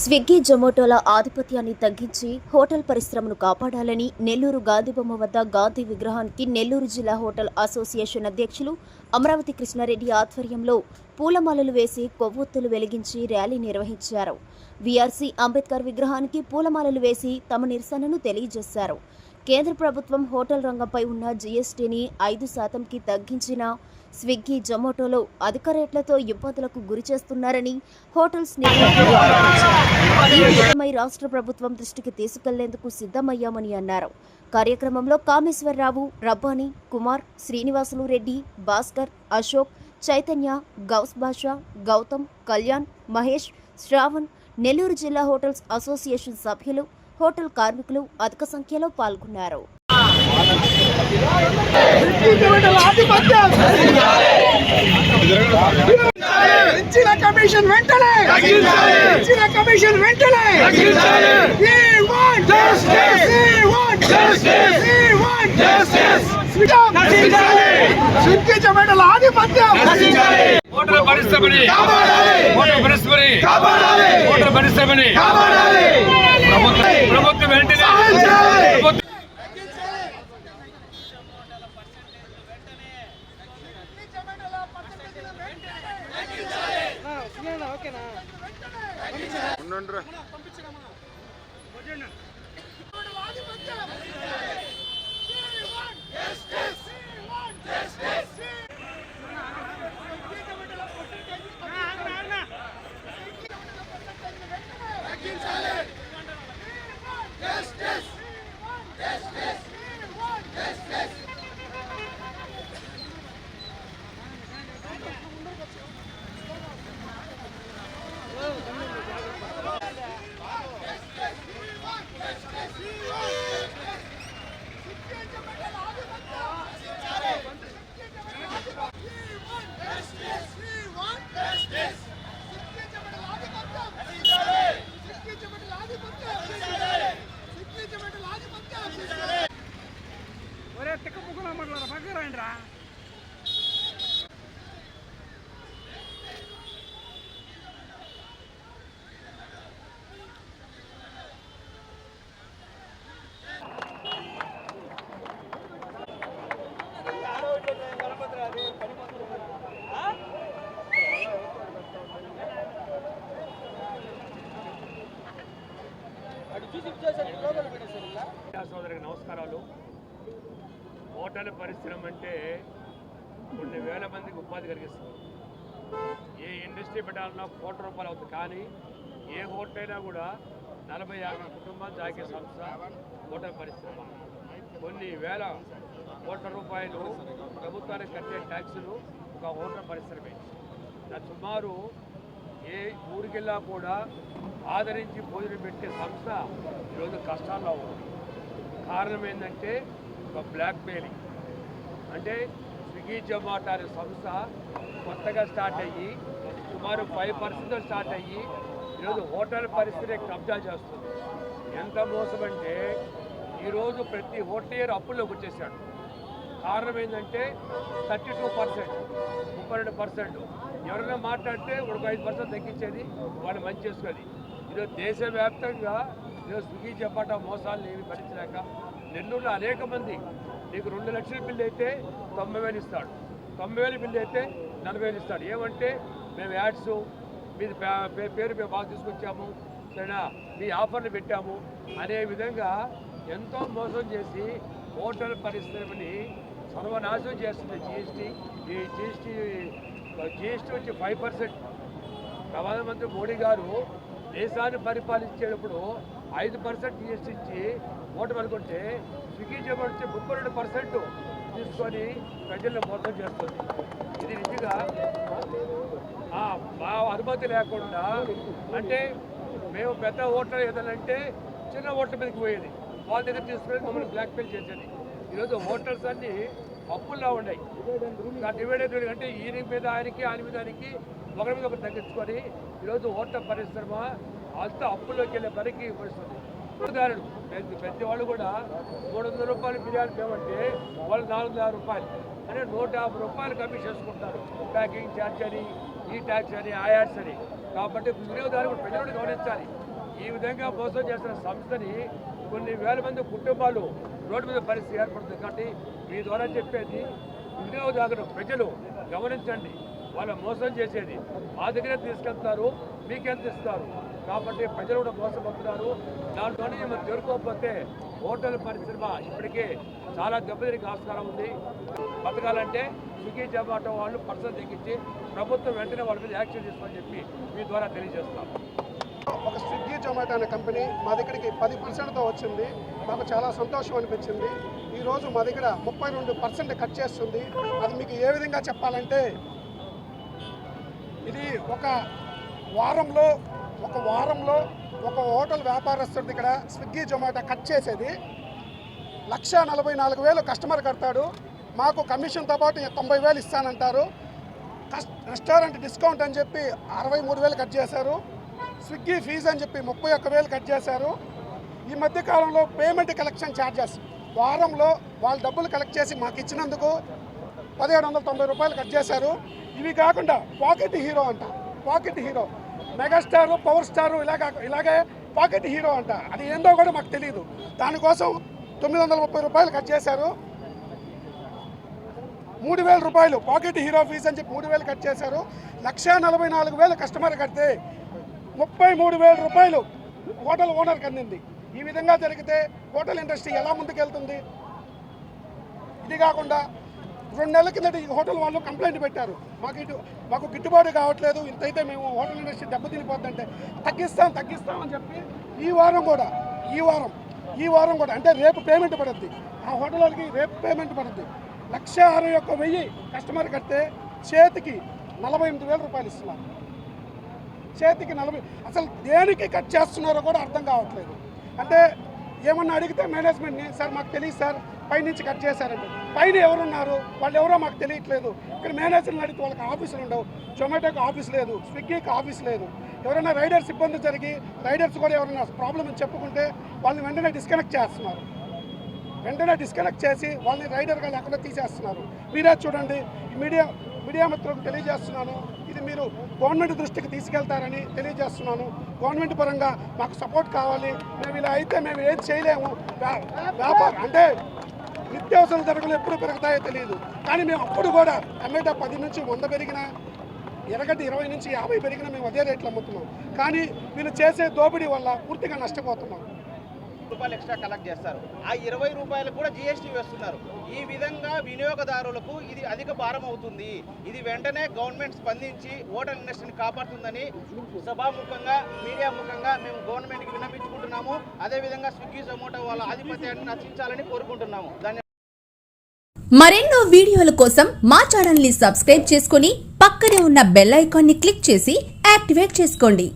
Swiggy జొమాటోల ఆధిపత్యాన్ని తగ్గించి hotel పరిశ్రమను కాపాడాలని నెల్లూరు గాంధీబొమ్మ వద్ద గాంధీ విగ్రహానికి నెల్లూరు జిల్లా హోటల్ అసోసియేషన్ అధ్యక్షులు అమరావతి కృష్ణారెడ్డి ఆధ్వర్యంలో పూలమాలలు వేసి కొవ్వొత్తులు వెలిగించి ర్యాలీ నిర్వహించారు. వీఆర్సీ అంబేద్కర్ విగ్రహానికి పూలమాలలు వేసి తమ నిరసనను తెలియజేశారు. కేంద్ర ప్రభుత్వం హోటల్ రంగంపై ఉన్న జీఎస్టీని 5%కి తగ్గించిన స్విగ్గీ జొమాటోలో అధిక రేట్లతో ఇబ్బందులకు గురి చేస్తున్నారని హోటల్స్ ఈ విషయమై రాష్ట్ర ప్రభుత్వం దృష్టికి తీసుకెళ్లేందుకు సిద్ధమయ్యామని అన్నారు. కార్యక్రమంలో కామేశ్వరరావు, రబ్బానీ, కుమార్, శ్రీనివాసులు రెడ్డి, భాస్కర్, అశోక్, చైతన్య, గౌస్ బాషా, గౌతమ్, కళ్యాణ్, మహేష్, శ్రావణ్, నెల్లూరు జిల్లా హోటల్స్ అసోసియేషన్ సభ్యులు, హోటల్ కార్మికులు అధిక సంఖ్యలో పాల్గొన్నారు. ప్రభుత్వం వెంటనే సోదరికి నమస్కారాలు. హోటల్ పరిశ్రమ అంటే కొన్ని వేల మందికి ఉపాధి కలిగిస్తుంది. ఏ ఇండస్ట్రీ పెట్టాలన్నా కోట్ల రూపాయలు అవుతుంది. కానీ ఏ హోటల్ అయినా కూడా 40-50 కుటుంబాలు సాగే సంస్థ హోటల్ పరిశ్రమ. కొన్ని వేల కోట్ల రూపాయలు ప్రభుత్వానికి కట్టే ట్యాక్సులు ఒక హోటల్ పరిశ్రమే. సుమారు ఏ ఊరికెళ్ళా కూడా ఆదరించి భోజనం పెట్టే సంస్థ ఈరోజు కష్టాల్లో ఉంది. కారణం ఏంటంటే ఒక బ్లాక్ మెయిలింగ్. అంటే స్విగ్గీ జొమాటో అనే సంస్థ కొత్తగా స్టార్ట్ అయ్యి సుమారు 5% స్టార్ట్ అయ్యి ఈరోజు హోటల్ పరిస్థితి కబ్జా చేస్తుంది. ఎంత మోసం అంటే ఈరోజు ప్రతి హోటల్ అప్పుల్లోకి వచ్చేసాడు. కారణం ఏంటంటే 32%, 32%. ఎవరైనా మాట్లాడితే ఒక 5% తగ్గించేది, వాళ్ళు మంచి చేసుకొని ఈరోజు దేశవ్యాప్తంగా ఈరోజు స్విగ్గీ జొమాటో మోసాలు ఏమి భరించలేక నెల్లూరులో అనేక మంది నీకు 2 లక్షల బిల్లు అయితే 90,000 ఇస్తాడు, 90,000 బిల్లు అయితే 40,000 ఇస్తాడు. ఏమంటే మేము యాడ్స్ మీది పేరు మేము బాగా తీసుకొచ్చాము, సరేనా మీ ఆఫర్లు పెట్టాము అనే విధంగా ఎంతో మోసం చేసి హోటల్ పరిశ్రమని సర్వనాశనం చేస్తుంది జీఎస్టీ. ఈ జీఎస్టీ వచ్చి 5%. ప్రధానమంత్రి మోడీ గారు దేశాన్ని పరిపాలించేటప్పుడు 5% జీఎస్టీ ఇచ్చి ఓటు అనుకుంటే స్విగ్గీ జొమాటో 32% తీసుకొని ప్రజలను మోసం చేస్తుంది. ఇది నిజంగా మా అనుమతి లేకుండా, అంటే మేము పెద్ద ఓటర్ ఏదంటే చిన్న ఓట్ల మీదకి పోయేది, వాళ్ళ దగ్గర తీసుకొని మమ్మల్ని బ్లాక్మెయిల్ చేసేది. ఈరోజు హోటల్స్ అన్నీ అప్పుల్లో ఉన్నాయి. డివైడెడ్ అంటే ఈయన మీద ఆయనకి, ఆయన మీద ఆయనకి, ఒకరి మీద ఒకరు తగ్గించుకొని ఈరోజు హోటల్ పరిశ్రమ అంతా అప్పుల్లోకి వెళ్ళే పనికి వస్తుంది. ఉదాహరణ ప్రతి వాళ్ళు కూడా 300 రూపాయలు బిర్యానీ పేమంటే వాళ్ళు 400 రూపాయలు అంటే 150 రూపాయలు కమిషన్ చేసుకుంటారు. ప్యాకింగ్ ఛార్జ్ అని, ఈ ట్యాక్స్ అని, ఆ యాడ్స్ అని. కాబట్టి వినియోగదారులు ప్రజలను గమనించాలి. ఈ విధంగా మోసం చేస్తున్న సంస్థని కొన్ని వేల మంది కుటుంబాలు రోడ్డు మీద పరిస్థితి ఏర్పడుతుంది. కాబట్టి మీ ద్వారా చెప్పేది వినియోగదారులు ప్రజలు గమనించండి, వాళ్ళ మోసం చేసేది మా దగ్గరే తీసుకెళ్తారు, మీకెంత ఇస్తారు. కాబట్టి ప్రజలు కూడా మోసపోతున్నారు. దాంట్లోనే మనం చేరుకోకపోతే హోటల్ పరిశ్రమ ఇప్పటికే చాలా దెబ్బతిరికి ఆస్కారం ఉంది. బతకాలంటే స్విగ్గీ జొమాటో వాళ్ళు పర్సన్ తగ్గించి ప్రభుత్వం వెంటనే వాళ్ళ మీద యాక్షన్ తీసుకోమని చెప్పి మీ ద్వారా తెలియజేస్తాం. ఒక స్విగ్గీ జొమాటో అనే కంపెనీ మా దగ్గరికి 10%తో వచ్చింది. మాకు చాలా సంతోషం అనిపించింది. ఈరోజు మా దగ్గర 32% కట్ చేస్తుంది. అది మీకు ఏ విధంగా చెప్పాలంటే, ఇది ఒక వారంలో ఒక హోటల్ వ్యాపారస్తుడి దగ్గర స్విగ్గీ జొమాటో కట్ చేసేది 1,44,000 కస్టమర్ కడతాడు. మాకు కమిషన్తో పాటు 90,000 ఇస్తానంటారు. రెస్టారెంట్ డిస్కౌంట్ అని చెప్పి 63,000 కట్ చేశారు. స్విగ్గీ ఫీజు అని చెప్పి 31,000 కట్ చేశారు. ఈ మధ్య కాలంలో పేమెంట్ కలెక్షన్ ఛార్జెస్ వారంలో వాళ్ళు డబ్బులు కలెక్ట్ చేసి మాకు ఇచ్చినందుకు 1,790 రూపాయలు కట్ చేశారు. ఇవి కాకుండా పాకెట్ హీరో అంట, pocket hero, megastar, power star ఇలాగే పాకెట్ హీరో అంట. అది ఏందో కూడా మాకు తెలియదు. దానికోసం 930 రూపాయలు కట్ చేశారు. 3,000 రూపాయలు పాకెట్ హీరో ఫీజు అని చెప్పి 3,000 కట్ చేశారు. 1,44,000 కస్టమర్ కడితే 33,000 రూపాయలు హోటల్ ఓనర్కి అందింది. ఈ విధంగా జరిగితే హోటల్ ఇండస్ట్రీ ఎలా ముందుకెళ్తుంది? ఇది కాకుండా 2 నెలల కిందట ఈ హోటల్ వాళ్ళు కంప్లైంట్ పెట్టారు, మాకు గిట్టుబాటు కావట్లేదు, ఇంతైతే మేము హోటల్ ఇండస్ట్రీ దెబ్బతినిపోద్దంటే తగ్గిస్తామని చెప్పి ఈ వారం కూడా అంటే రేపు పేమెంట్ పడుద్ది. ఆ హోటల్ వాళ్ళకి రేపు పేమెంట్ పడుద్ది. 1,61,000 కస్టమర్ కడితే చేతికి 48,000 రూపాయలు ఇస్తున్నారు. చేతికి 40. అసలు దేనికి కట్ చేస్తున్నారో కూడా అర్థం కావట్లేదు. అంటే ఏమన్నా అడిగితే మేనేజ్మెంట్ని, సార్ మాకు తెలియదు సార్, పైనుంచి కట్ చేశారంటే పైన ఎవరున్నారు, వాళ్ళు ఎవరో మాకు తెలియట్లేదు. ఇక్కడ మేనేజర్ని అడిగితే వాళ్ళకి ఆఫీసులు ఉండవు. జొమాటోకి ఆఫీస్ లేదు, స్విగ్గీకి ఆఫీస్ లేదు. ఎవరైనా రైడర్స్ ఇబ్బంది జరిగి రైడర్స్ కూడా ఎవరైనా ప్రాబ్లం అని చెప్పుకుంటే వాళ్ళని వెంటనే డిస్కనెక్ట్ చేస్తున్నారు. వెంటనే డిస్కనెక్ట్ చేసి వాళ్ళని రైడర్గా లేకుండా తీసేస్తున్నారు. మీరే చూడండి. మీడియా మిత్రులకు తెలియజేస్తున్నాను, ఇది మీరు గవర్నమెంట్ దృష్టికి తీసుకెళ్తారని తెలియజేస్తున్నాను. గవర్నమెంట్ పరంగా మాకు సపోర్ట్ కావాలి. మేము ఇలా అయితే మేము ఏం చేయలేము. వ్యాపారం అంటే నిత్యావసర ధరలు ఎప్పుడు పెరుగుతాయో తెలియదు. కానీ మేము అప్పుడు కూడా టమాటా 10 నుంచి 100 పెరిగినా, ఎర్రగడ్డ 20 నుంచి 50 పెరిగినా మేము అదే రేట్లు అమ్ముతున్నాం. కానీ వీళ్ళు చేసే దోపిడీ వల్ల పూర్తిగా నష్టపోతున్నాం. రూపాయలు ఎక్స్ట్రా కలెక్ట్ చేస్తారు. ఆ 20 రూపాయలు కూడా జీఎస్టీ వేస్తున్నారు. ఈ విధంగా వినియోగదారులకు ఇది అధిక భారం అవుతుంది. ఇది వెంటనే గవర్నమెంట్ స్పందించి హోటల్ ఇండస్ట్రీని కాపాడుతుందని సభాముఖంగా మీడియా ముఖంగా మేము గవర్నమెంట్కి విన్నపించుకుంటున్నాము. అదేవిధంగా స్విగ్గీ జొమాటో వాళ్ళ ఆధిపత్యాన్ని నశించాలని కోరుకుంటున్నాము. మరెన్నో వీడియోల కోసం మా ఛానల్ ని సబ్స్క్రైబ్ చేసుకుని పక్కనే ఉన్న బెల్ ఐకాన్ ని క్లిక్ చేసి యాక్టివేట్ చేసుకోండి.